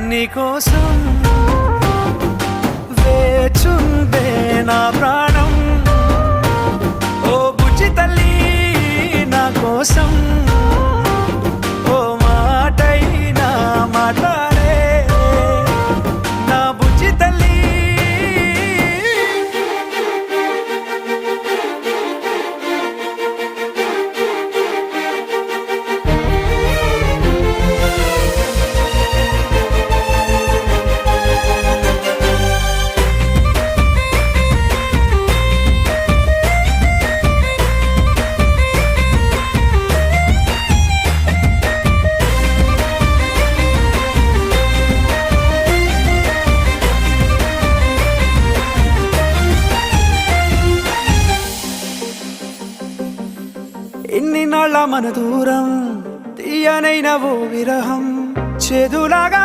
నీకోసం వేచుందే నా ప్రాణం ఓ బుజ్జి తల్లి నా కోసం ఓ మాటైనా మాట్లాడే నా బుజ్జి తల్లి ఎన్ని నాళ్ళ మన దూరం తీయనైన ఓ విరహం చేదులాగా